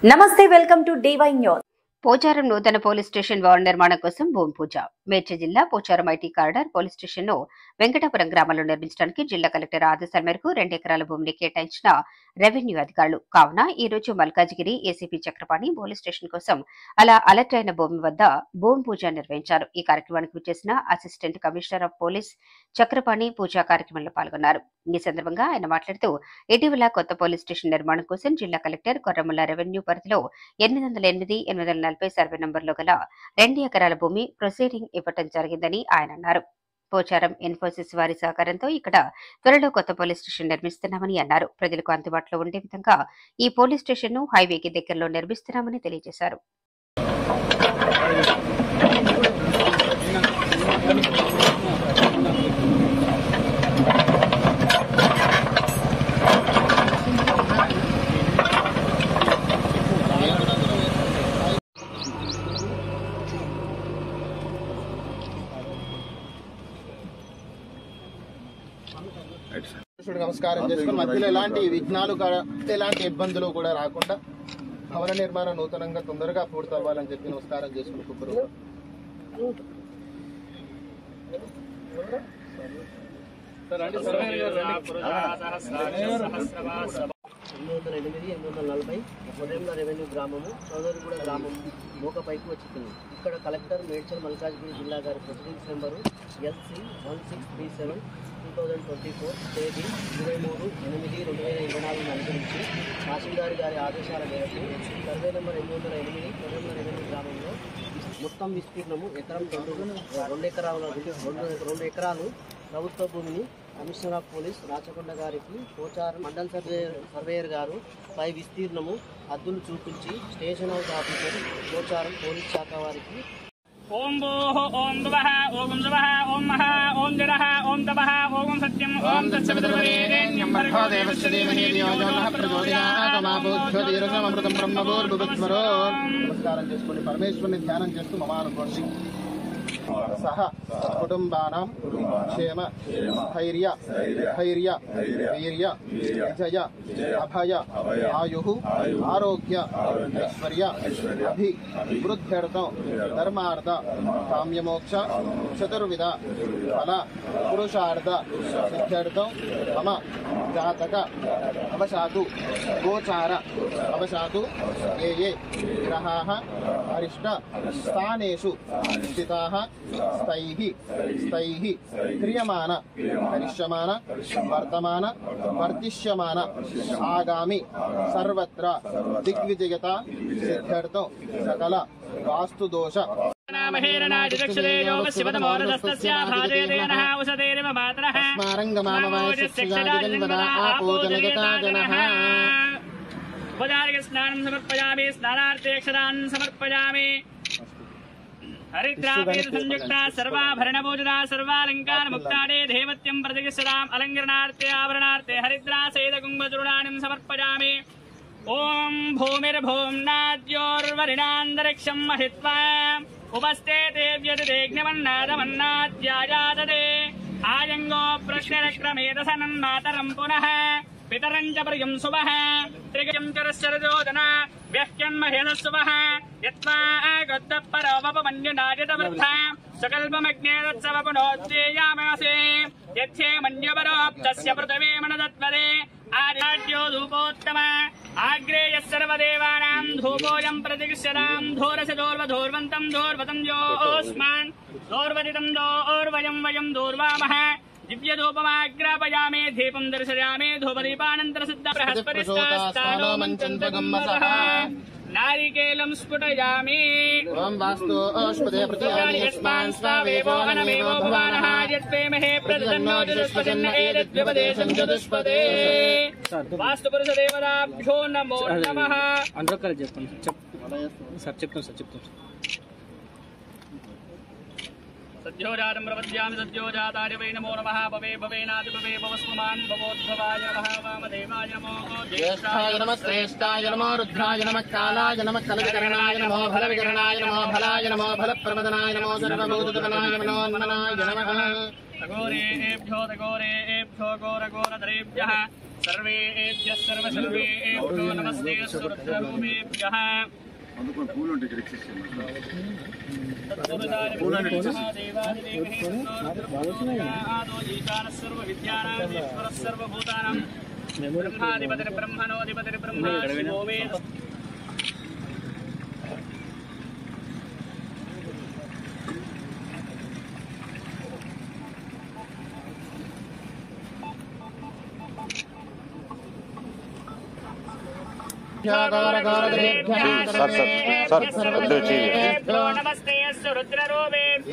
నమస్తే, welcome to DY news. Pocharam నూతన police station భవన నిర్మాణం కోసం భూమి పూజ. మేడ్చల్ జిల్లా Pocharam IT corridor police station ను వెంకటాపురం గ్రామంలో నిర్మించడానికి జిల్లా కలెక్టర్ ఆదేశాల మేరకు 2 ఎకరాల భూమిని కేటాయించిన రెవెన్యూ అధికారులు. కావున ఈ రోజు Malkajgiri ACP Chakrapani police station కోసం అలర్ట్ అయిన భూమి వద్ద భూమి పూజ నిర్వహించారు. ఈ కార్యక్రమానికి వచ్చేసిన assistant commissioner of police Chakrapani పూజా కార్యక్రమంలో పాల్గొన్నారు. ఈ సందర్భంగా ఆయన మాట్లాడుతూ, ఇటీవల కొత్త పోలీస్ స్టేషన్ నిర్మాణం కోసం జిల్లా కలెక్టర్ కొర్రముల రెవెన్యూ పరిధిలో 808-840 సర్వే నంబర్లో గల 2 ఎకరాల భూమి ప్రొసీడింగ్ ఇవ్వటం జరిగిందని ఆయన అన్నారు. పోచారం ఇన్ఫోసిస్ వారి సహకారంతో ఇక్కడ త్వరలో కొత్త పోలీస్ స్టేషన్ నిర్మిస్తున్నామని అన్నారు. ప్రజలకు అందుబాటులో ఉండే విధంగా ఈ పోలీస్ స్టేషన్ ను హైవేకి దగ్గరలో నిర్మిస్తున్నామని తెలియజేశారు. నమస్కారం చేసుకుని మధ్యలో ఎలాంటి విఘ్నాలు ఎలాంటి ఇబ్బందులు కూడా రాకుండా భవన నిర్మాణం నూతనంగా తొందరగా పూర్తి అవ్వాలని చెప్పి నమస్కారం చేసుకుని రెవెన్యూ గ్రామము చౌదరిగూడ గ్రామం మోకపైకి వచ్చింది. ఇక్కడ కలెక్టర్ మేడ్చల్ మల్కాజ్గిరి జిల్లా గారి ప్రొసీడింగ్స్ నెంబరు LC1637/2024 తేదీ 23/8/2024 అనుసరించి తహసీల్దార్ గారి ఆదేశాల మేరకు సర్వే నెంబర్ 808 కొర్రముల రెవెన్యూ గ్రామంలో మొత్తం విస్తీర్ణము ఎకరం 2 ఎకరాలు ప్రభుత్వ భూమిని కమిషనర్ ఆఫ్ పోలీస్ రాచకొండ గారికి పోచారం మండల్ సర్వేయర్ గారు పై విస్తీర్ణము హద్దులు చూపించి station house officer Pocharam police శాఖ వారికి ఓం భూః ఓం భువః ఓం శుభః ఓం మహా ఓం జనః ఓం తపః ఓం సత్యం ఓం తత్సవితుర్వరేణ్యం భర్గో దేవస్య ధీమహి ధియో యో నః ప్రచోదయాత్ మా బుద్ధో దీర్ఘమృతం బ్రహ్మభూర్భువస్వరో. నమస్కారం చేసుకుని పరమేశ్వరుని ధ్యానం చేస్తూ మమానుకోండి. సహ కుటుంబానాం క్షేమ స్థైర్య ధైర్య వీర్య విజయ అభయ ఆయుః ఆరోగ్య ఐశ్వర్య అభివృద్ధ్యర్థం ధర్మార్థ కామ్యమోక్ష చతుర్విధ ఫల పురుషార్థ సిద్ధ్యర్థం మమ జాతక అవశాతు గోచార అవశాతు ఏ ఏ గ్రహాః అరిష్ట స్థానేషు స్థితాః స్థైః క్రియమాన కరిష్యమాన వర్తమాన వర్తిష్యమాన ఆగామి సర్వత్ర దిగ్విజయత సిద్ధ్యర్థం సకల వాస్తు దోష స్నానం సమర్పయామి. స్నానార్థే అక్షరాన్ సమర్పయామి. హరిద్రాపీత సంయుక్త సర్వాభరణ పూజిత సర్వాలంకార ముక్తాడే దేవత్యం ప్రతిష్ఠితాం అలంకరణార్థే ఆభరణార్థే హరిద్రా సహిత కుంభచూర్ణానిం సమర్పయామి. ఓం భూమిర్భూమ్నాద్యోర్వరిణాంతరిక్షం మహిత్వా ఉపస్థే దేవ్యతిదేగ్నిమన్నాదమన్నాద్యాయాదదే ఆయంగో ప్రశ్నరక్రమేదసనం మాతరం పునః పితరం చ ప్రియం శుభః త్రిగం చరశరజోదన వ్యాఖ్యన్మహేదశుభః యత్వా గద్దపరవపమన్యునాయత వృద్ధ సకల్పమగ్నేరత్సవపునోజ్జేయామాసే యచ్చే మన్యవరోప్తస్య పృథివీ మనదత్వదే ఆర్యాడ్యో ధూపోత్తమ ఆగ్రేయ సర్వదేవానాం ధూపోయం ప్రతిగృహ్యతాం ధూరసి దోర్వధూర్వంతం ధూర్వతం యోస్మాన్ దోర్వదితం దోర్వయం వయం దూర్వామః దివ్యధూపమాగ్రాపయామి దీపం దర్శయామి ధూపదీపానంతర సిద్ధ బృహస్పతిస్తానో మంచంతగమ్మసః నారికేలం స్ఫుటయామి. ఓం వాస్తు ఓష్పదే ప్రతియాని యస్మాన్ స్వావేవో అనమేవో భవానః యత్వేమహే ప్రతిదన్నో చతుష్పదన్న ఏతద్వ్యపదేశం చతుష్పదే. వాస్తు పురుష దేవతాభ్యో నమో నమః. అందరూ కలిసి చెప్పండి. చెప్తాం సార్. సద్యోజాతం ప్రపద్యామి సద్యోజాతాయ వై నమో నమః. భవే భవేనాది భవే భవస్మాన్ భవోద్భవాయ నమః. వామదేవాయ నమో జ్యేష్ఠాయ నమః శ్రేష్ఠాయ నమో రుద్రాయ నమః కాలాయ నమః కలవికరణాయ నమో ఫలవికరణాయ నమో ఫలాయ నమో ఫలప్రమదనాయ నమో సర్వభూతగణాయ నమో నమః. తగోరేభ్యో ఘోరఘోరధరేభ్యः सर्वेभ्यः सर्वसर्वेभ्यो नमस्ते सुरुद्ररूपेभ्यः सर्वभूतानां ब्रह्माधिपतिर्ब्रह्मणोऽधिपतिर्ब्रह्मा शिवो मे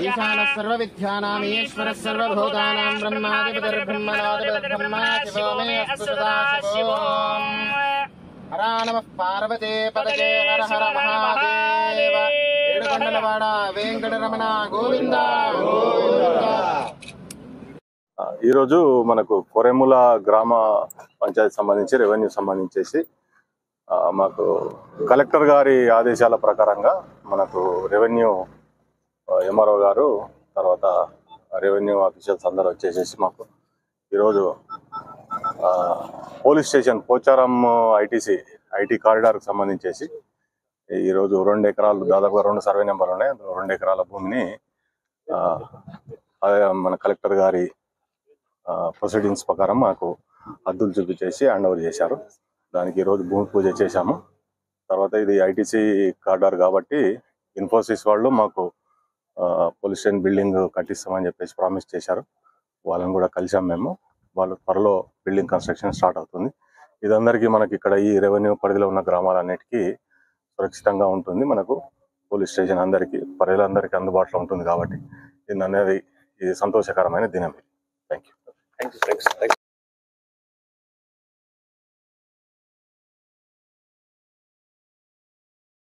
ईशानः सर्वविद्यानाम् ईश्वरः सर्वभूतानां ब्रह्माधिपतिर्ब्रह्मणोऽधिपतिर्ब्रह्मा शिवो मे अस्तु सदाशिवो। हरा नमः पार्वते पदके हर हर महादेव ఏడుకొండలవాడ వెంకటరమణ గోవింద గోవింద। ఈరోజు మనకు కొరెముల గ్రామ పంచాయతీ సంబంధించి రెవెన్యూ సంబంధించేసి మాకు కలెక్టర్ గారి ఆదేశాల ప్రకారంగా మనకు రెవెన్యూ ఎంఆర్ఓ గారు తర్వాత రెవెన్యూ ఆఫీసర్స్ అందరూ వచ్చేసేసి మాకు ఈరోజు పోలీస్ స్టేషన్ పోచారం ఐటీ కారిడార్కి సంబంధించేసి ఈరోజు 2 ఎకరాలు దాదాపుగా 2 సర్వే నెంబర్లు ఉన్నాయి. 2 ఎకరాల భూమిని మన కలెక్టర్ గారి ప్రొసీడింగ్స్ ప్రకారం మాకు హద్దులు చూపించేసి హ్యాండ్ ఓవర్ చేశారు. దానికి ఈరోజు భూమి పూజ చేశాము. తర్వాత ఇది ఐటీసీ కారిడార్ కాబట్టి ఇన్ఫోసిస్ వాళ్ళు మాకు పోలీస్ స్టేషన్ బిల్డింగ్ కట్టిస్తామని చెప్పేసి ప్రామిస్ చేశారు. వాళ్ళని కూడా కలిసాం మేము. వాళ్ళు త్వరలో బిల్డింగ్ కన్స్ట్రక్షన్ స్టార్ట్ అవుతుంది. ఇదందరికీ మనకి ఇక్కడ ఈ రెవెన్యూ పరిధిలో ఉన్న గ్రామాలన్నిటికీ సురక్షితంగా ఉంటుంది. మనకు పోలీస్ స్టేషన్ అందరికీ ప్రజలందరికీ అందుబాటులో ఉంటుంది కాబట్టి ఇది సంతోషకరమైన దినం. Thank you.